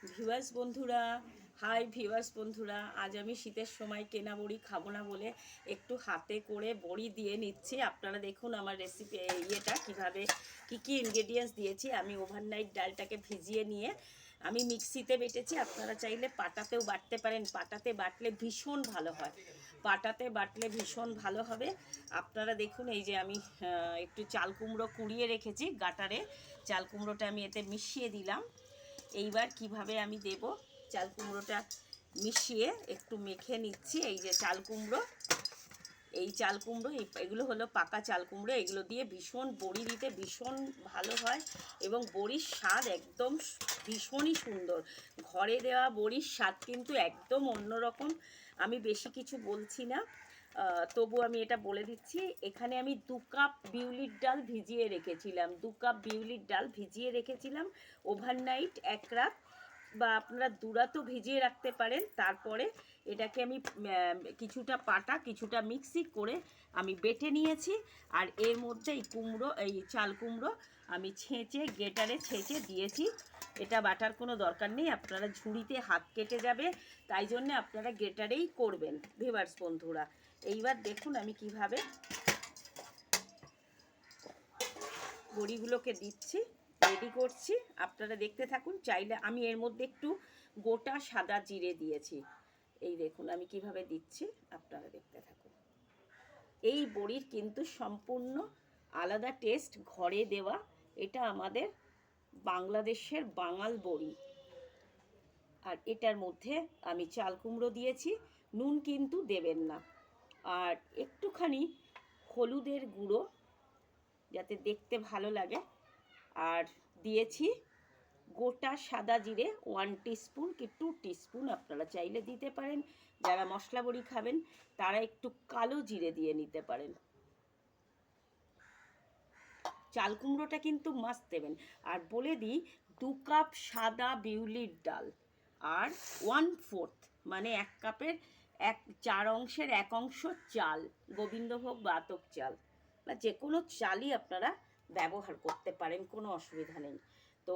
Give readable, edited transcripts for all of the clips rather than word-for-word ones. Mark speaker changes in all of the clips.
Speaker 1: Viewers বন্ধুরা, hi viewers বন্ধুরা, আজ আমি শীতের সময় কেনা বড়ি খাবো না বলে একটু হাতে করে বড়ি দিয়ে নিচ্ছি। আপনারা দেখুন আমার রেসিপি ইয়েটা কীভাবে কী কী ইনগ্রেডিয়েন্টস দিয়েছি। আমি ওভারনাইট ডালটাকে ভিজিয়ে নিয়ে আমি মিক্সিতে বেটেছি। আপনারা চাইলে পাটাতেও বাটতে পারেন, পাটাতে বাটলে ভীষণ ভালো হয়, পাটাতে বাটলে ভীষণ ভালো হবে। আপনারা দেখুন এই যে আমি একটু চাল কুমড়ো কুড়িয়ে রেখেছি গাটারে, চাল কুমড়োটা আমি এতে মিশিয়ে দিলাম। এইবার কিভাবে আমি দেব, চাল কুমড়োটা মিশিয়ে একটু মেখে নিচ্ছি। এই যে চাল কুমড়ো, এই চাল কুমড়ো, এগুলো হলো পাকা চাল কুমড়ো, এগুলো দিয়ে ভীষণ বড়ি দিতে ভীষণ ভালো হয় এবং বড়ির স্বাদ একদম ভীষণই সুন্দর। ঘরে দেওয়া বড়ির স্বাদ কিন্তু একদম অন্যরকম। আমি বেশি কিছু বলছি না, তবু আমি এটা বলে দিচ্ছি। এখানে আমি 2 কাপ বিউলির ডাল ভিজিয়ে রেখেছিলাম, 2 কাপ বিউলির ডাল ভিজিয়ে রেখেছিলাম ওভারনাইট 1 রাত, বা আপনারা 2 রাতও ভিজিয়ে রাখতে পারেন। তারপরে এটাকে আমি কিছুটা পাটা কিছুটা মিক্সি করে আমি বেটে নিয়েছি। আর এর মধ্যে এই কুমড়ো, এই চাল কুমড়ো আমি ছেঁচে গ্রেটারে ছেঁচে দিয়েছি। এটা বাটার কোনো দরকার নেই, আপনারা ঝুড়িতে হাত কেটে যাবে, তাই জন্য আপনারা গ্রেটারেই করবেন ভিউয়ার্স বন্ধুরা। এইবার দেখুন আমি কিভাবে বড়িগুলোকে দিচ্ছি, রেডি করছি, আপনারা দেখতে থাকুন। চাইলে আমি এর মধ্যে একটু গোটা সাদা জিরে দিয়েছি। এই দেখুন আমি কিভাবে দিচ্ছি, আপনারা দেখতে থাকুন। এই বড়ির কিন্তু সম্পূর্ণ আলাদা টেস্ট, ঘরে দেওয়া, এটা আমাদের বাংলাদেশের বাঙাল বড়ি। আর এটার মধ্যে আমি চাল কুমড়ো দিয়েছি, নুন কিন্তু দেবেন না। আর একটুখানি হলুদের গুঁড়ো যাতে দেখতে ভালো লাগে, আর দিয়েছি গোটা সাদা জিরে 1 টিস্পুন কি 2 টিস্পুন, আপনারা চাইলে দিতে পারেন। যারা মশলা বড়ি খাবেন তারা একটু কালো জিরে দিয়ে নিতে পারেন। চাল কুমড়োটা কিন্তু মাস্ট দেবেন। আর বলে দিই, 2 কাপ সাদা বিউলির ডাল আর 1/4 মানে 1 কাপের 4 অংশের 1 অংশ চাল, গোবিন্দভোগ বা আতপ চাল বা যে কোনো চালই আপনারা ব্যবহার করতে পারেন, কোনো অসুবিধা নেই। তো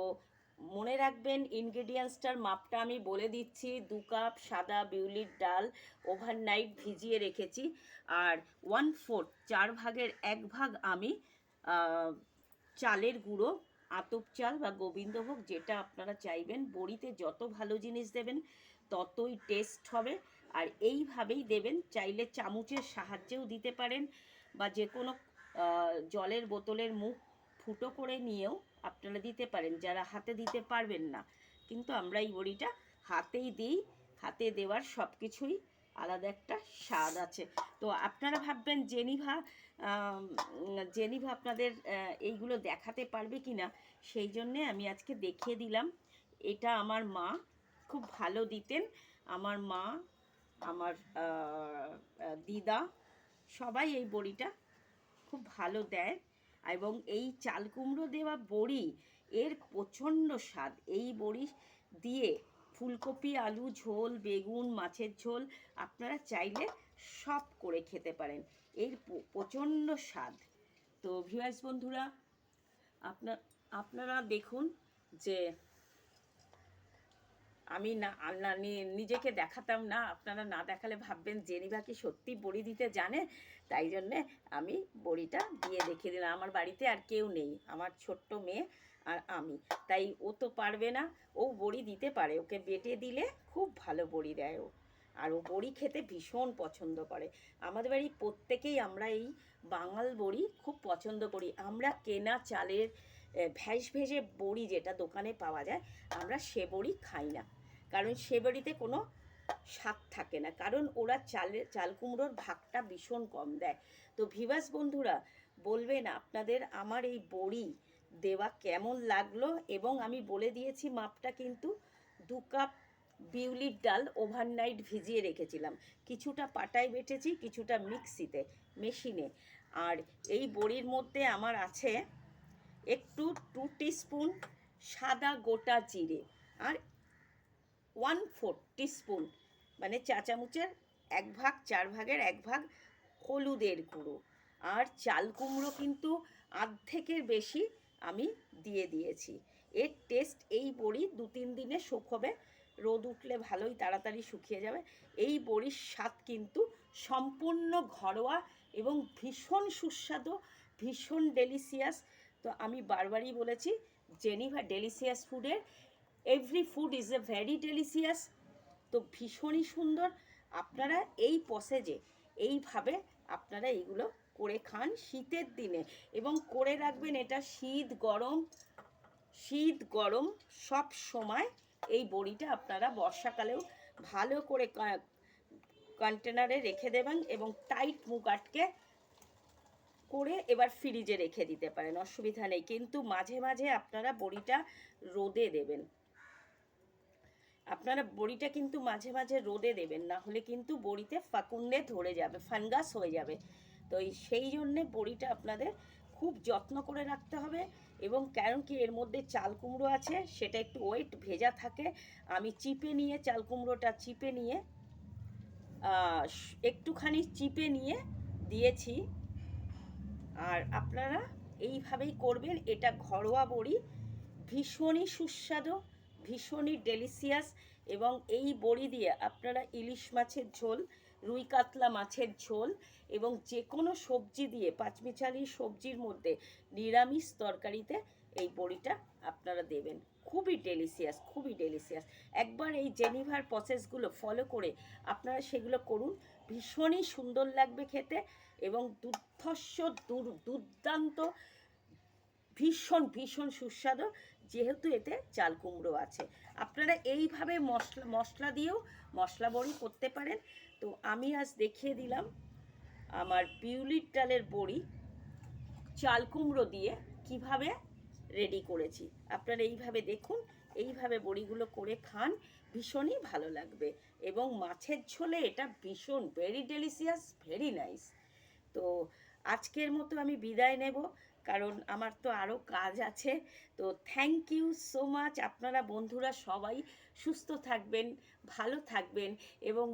Speaker 1: মনে রাখবেন ইনগ্রেডিয়েন্টসটার মাপটা আমি বলে দিচ্ছি। 2 কাপ সাদা বিউলির ডাল ওভারনাইট ভিজিয়ে রেখেছি, আর 1/4 4 ভাগের 1 ভাগ আমি চালের গুঁড়ো, আতপ চাল বা গোবিন্দভোগ যেটা আপনারা চাইবেন। বড়িতে যত ভালো জিনিস দেবেন ততই টেস্ট হবে। আর এইভাবেই দেবেন, চাইলে চামচের সাহায্যেও দিতে পারেন বা যে কোনো জলের বোতলের মুখ ফুটো করে নিয়েও আপনারা দিতে পারেন, যারা হাতে দিতে পারবেন না। কিন্তু আমরা এই বড়িটা হাতেই দিই, হাতে দেওয়ার সব কিছুই আলাদা একটা স্বাদ আছে। তো আপনারা ভাববেন জেনিভা আপনাদের এইগুলো দেখাতে পারবে কি না, সেই জন্যে আমি আজকে দেখিয়ে দিলাম। এটা আমার মা খুব ভালো দিতেন, আমার মা, আমার দিদা, সবাই এই বড়িটা খুব ভালো দেয়। এবং এই চাল কুমড়ো দেওয়া বড়ি এর প্রচণ্ড স্বাদ। এই বড়ি দিয়ে ফুলকপি, আলু ঝোল, বেগুন, মাছের ঝোল আপনারা চাইলে সব করে খেতে পারেন, এর প্রচণ্ড স্বাদ। তো ভিউয়ার্স বন্ধুরা, আপনারা দেখুন যে আমি নিজেকে দেখাতাম না, আপনারা না দেখালে ভাববেন জেনিভা কি সত্যি বড়ি দিতে জানে। তাই জন্যে আমি বড়িটা দিয়ে দেখিয়ে দিলাম। আমার বাড়িতে আর কেউ নেই, আমার ছোট্ট মেয়ে আর আমি, তাই ও তো পারবে না। ও বড়ি দিতে পারে, ওকে বেটে দিলে খুব ভালো বড়ি দেয় ও, আর ও বড়ি খেতে ভীষণ পছন্দ করে। আমাদের বাড়ি প্রত্যেকেই আমরা এই বাঙাল বড়ি খুব পছন্দ করি। আমরা কেনা চালের ভেজে বড়ি যেটা দোকানে পাওয়া যায়, আমরা সে বড়ি খাই না, কারণ সে বড়িতে কোনো স্বাদ থাকে না, কারণ ওরা চাল কুমড়োর ভাগটা ভীষণ কম দেয়। তো ভিউয়ার্স বন্ধুরা, বলবেন আপনাদের আমার এই বড়ি দেওয়া কেমন লাগলো। এবং আমি বলে দিয়েছি মাপটা কিন্তু 2 কাপ বিউলির ডাল ওভারনাইট ভিজিয়ে রেখেছিলাম, কিছুটা পাটায় বেটেছি, কিছুটা মিক্সিতে মেশিনে। আর এই বড়ির মধ্যে আমার আছে একটু 2 টিস্পুন সাদা গোটা জিরে, আর 1/4 টিস্পুন মানে চা চামচের 1 ভাগ, 4 ভাগের 1 ভাগ হলুদের গুঁড়ো। আর চাল কুমড়ো কিন্তু আর্ধেকের বেশি আমি দিয়ে দিয়েছি। এর টেস্ট, এই বড়ি 2-3 দিনে শুকোবে, রোদ উঠলে ভালোই তাড়াতাড়ি শুকিয়ে যাবে। এই বড়ির স্বাদ কিন্তু সম্পূর্ণ ঘরোয়া এবং ভীষণ সুস্বাদু, ভীষণ ডেলিশিয়াস। তো আমি বারবারই বলেছি, জেনিভা ডেলিশিয়াস ফুডের every food is a very delicious. তো ভীষণই সুন্দর। আপনারা এই প্রসেসে এইভাবে আপনারা এইগুলো করে খান শীতের দিনে, এবং করে রাখবেন এটা শীত গরম সব সময়। এই বড়িটা আপনারা বর্ষাকালেও ভালো করে কন্টেনারে রেখে দেবেন এবং টাইট মুখ আটকে করে এবার ফ্রিজে রেখে দিতে পারেন, অসুবিধা নেই। কিন্তু মাঝে মাঝে আপনারা বড়িটা রোদে দেবেন, আপনারা বড়িটা কিন্তু মাঝে মাঝে রোদে দেবেন, না হলে কিন্তু বড়িতে ফাকুন্ডে ধরে যাবে, ফাঙ্গাস হয়ে যাবে। তো সেই জন্যে বড়িটা আপনাদের খুব যত্ন করে রাখতে হবে। এবং কারণ কি এর মধ্যে চাল কুমড়ো আছে, সেটা একটু ওয়েট ভেজা থাকে। আমি চিপে নিয়ে চাল কুমড়োটা চিপে নিয়ে একটুখানি চিপে নিয়ে দিয়েছি। আর আপনারা এইভাবেই করবেন। এটা ঘরোয়া বড়ি, ভীষণই সুস্বাদু, ভীষণই ডেলিশিয়াস। এবং এই বড়ি দিয়ে আপনারা ইলিশ মাছের ঝোল, রুই কাতলা মাছের ঝোল এবং যে কোনো সবজি দিয়ে, পাঁচমিশালি সবজির মধ্যে নিরামিষ তরকারিতে এই বড়িটা আপনারা দেবেন। খুবই ডেলিশিয়াস, খুবই ডেলিশিয়াস। একবার এই জেনিভার প্রসেসগুলো ফলো করে আপনারা সেগুলো করুন, ভীষণই সুন্দর লাগবে খেতে এবং দুর্দান্ত, ভীষণ ভীষণ সুস্বাদু, যেহেতু এতে চাল কুমড়ো আছে। আপনারা এইভাবে মশলা দিয়েও মশলা বড়ি করতে পারেন। তো আমি আজ দেখিয়ে দিলাম আমার বিউলির ডালের বড়ি চাল কুমড়ো দিয়ে কিভাবে রেডি করেছি। আপনারা এইভাবে দেখুন, এইভাবে বড়িগুলো করে খান, ভীষণই ভালো লাগবে। এবং মাছের ঝোলে এটা ভীষণ ভেরি ডেলিশিয়াস, ভেরি নাইস। তো আজকের মতো আমি বিদায় নেব, কারণ আমার তো আরও কাজ আছে। তো থ্যাংক ইউ সো মাচ। আপনারা বন্ধুরা সবাই সুস্থ থাকবেন, ভালো থাকবেন এবং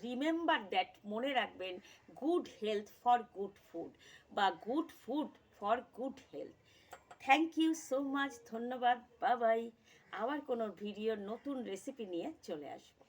Speaker 1: রিমেম্বার দ্যাট, মনে রাখবেন, good health for good food, বা good food for good health. Thank you so much, ধন্যবাদ, বাই বাই। আবার কোনো ভিডিওর নতুন রেসিপি নিয়ে চলে আসবো।